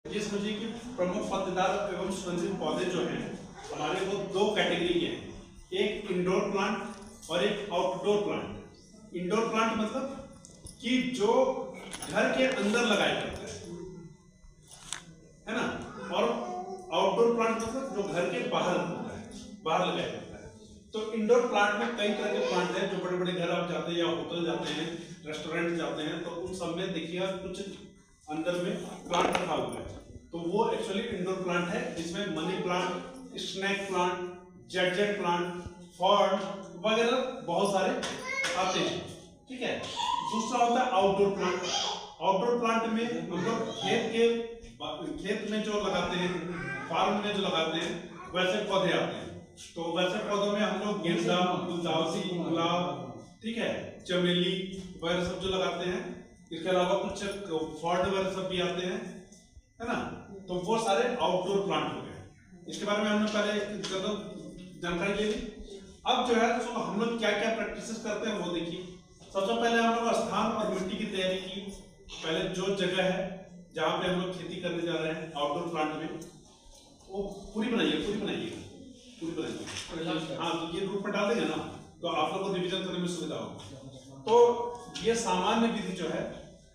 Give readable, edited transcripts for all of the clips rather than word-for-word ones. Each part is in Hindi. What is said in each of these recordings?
ये समझिए कि प्रमुख पत्तेदार एवं सुगंधित पौधे जो हैं हमारे वो दो कैटेगरी के हैं, एक इंडोर प्लांट और एक आउटडोर प्लांट। इंडोर प्लांट मतलब कि जो घर के अंदर लगाया जाता है ना, और आउटडोर प्लांट मतलब जो घर के बाहर होता है, बाहर लगाया जाता है। तो इंडोर प्लांट में कई तरह के प्लांट हैं। जो बड़े बड़े घर आप जाते हैं या होटल जाते हैं, रेस्टोरेंट जाते हैं, तो उन सब में देखिएगा कुछ अंदर में प्लांट रखा हुआ है, तो वो एक्चुअली इंडोर प्लांट है, जिसमें money plant, snake plant, jade plant, फॉर्ड वगैरह बहुत सारे आते हैं। ठीक है। दूसरा होता है आउटडोर प्लांट। आउटडोर प्लांट में हम लोग खेत में जो लगाते हैं, फार्म में जो लगाते हैं, वैसे पौधे आते हैं। तो वैसे पौधों में हम लोग गेंदा, गुलदाउदी, गुलाब, ठीक है, चमेली वगैरह सब जो लगाते हैं। इसके अलावा कुछ फॉर्ड वगैरह सब भी आते हैं, है ना। तो वो सारे आउटडोर प्लांट हो गए। इसके बारे में हमने पहले जानकारी ले ली। अब जो है तो हम लोग क्या क्या प्रैक्टिसेस करते हैं वो देखिए। सबसे पहले हम लोग स्थान और मिट्टी की तैयारी की। पहले जो जगह है जहाँ पे हम लोग खेती करने जा रहे हैं आउटडोर प्लांट में, वो पूरी बनाइए। हाँ, तो ये ग्रुप में डाल देंगे ना, तो आप लोग को रिविजन करने में सुविधा होगी। तो ये सामान्य विधि जो है,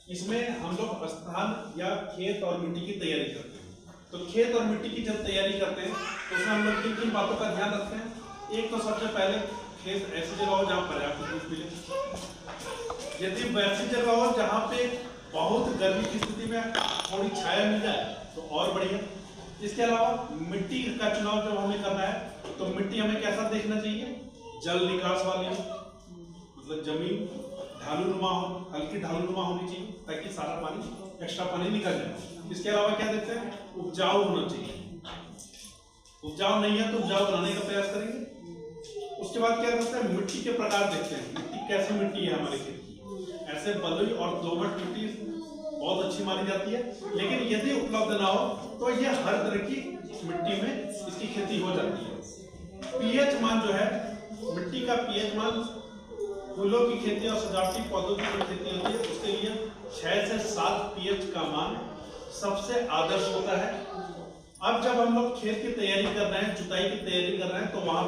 इसमें हम लोग स्थान या खेत और मिट्टी की तैयारी करते हैं। तो खेत और मिट्टी की जब तैयारी करते हैं तो उसमें हम लोग किन किन बातों का ध्यान रखते हैं। एक तो सबसे पहले खेत ऐसी जगह हो जहाँ पर्याप्त धूप मिले। यदि वैसी जगह हो जहाँ पे बहुत गर्मी की स्थिति में थोड़ी छाया मिल जाए तो और बढ़िया। इसके अलावा मिट्टी का चुनाव जब हमें करना है तो मिट्टी हमें कैसा देखना चाहिए, जल निकास वाली, मतलब जमीन ढालूनुमा हो, हल्की ढालूनुमा होनी चाहिए ताकि सारा पानी, एक्स्ट्रा पानी निकल जाए। इसके अलावा क्या देखते हैं, उपजाऊ होना चाहिए। उपजाऊ नहीं है तो उपजाऊ बनाने का प्रयास करेंगे। उसके बाद क्या करते हैं, मिट्टी के प्रकार देखते हैं। मिट्टी कैसी मिट्टी है हमारे खेत की। ऐसे बलुई और दोमट मिट्टी बहुत अच्छी मानी जाती है, लेकिन यदि उपलब्ध ना हो तो ये हर तरह की मिट्टी में इसकी खेती हो जाती है। पीएच मान जो है, मिट्टी का पीएच मान फूलों की खेती और सजावटी पौधों की जो खेती होती है उसके लिए 6 से 7 पीएच का मान सबसे आदर्श होता है। अब जब हम लोग खेत की तैयारी कर रहे हैं, जुताई की तैयारी कर रहे हैं, तो वहां